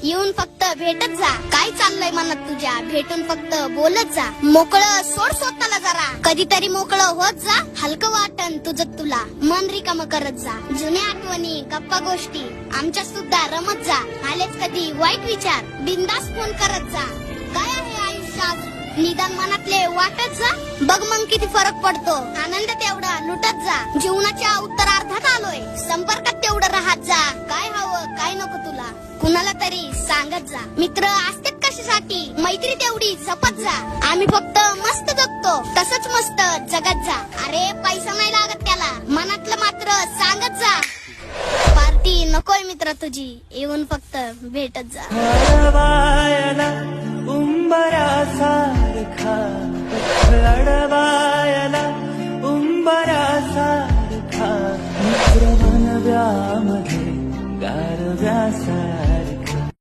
येऊन फक्त भेटत जा. काय चाललंय मनात तुझ्या, भेटून फक्त बोलत जा. मोकळं सोड स्वतःला जरा, कधीतरी मोकळं होत जा. हलकं वाटन तुझं तुला, मन रिकामं करत जा. जुन्या आठवणी गप्पा गोष्टी आमच्या सुद्धा रमत जा. आलेच कधी वाईट विचार, बिंदास फोन करत जा. काय आहे आयुष्यात निदान मनातले वाटत जा. बघ मग किती फरक पडतो, आनंद तेवढा लुटत जा. जीवनाच्या उत्तरार्धात आलोय, संपर्कात तेवढं राहत जा. काय हवं काय नको तुला कुणाला तरी सांगत जा. मित्र असतात कशासाठी, मैत्री तेवढी जपत जा. आम्ही फक्त मस्त जगतो, तसंच मस्त जगत जा. अरे पैसा नाही लागत त्याला, मनातलं मात्र सांगत जा. पार्टी नकोय मित्र तुझी, येऊन फक्त भेटत जा. उंबरासारखा लढवायला उंबरासारखा मित्र मनव्यामध्ये गारव्यासारखा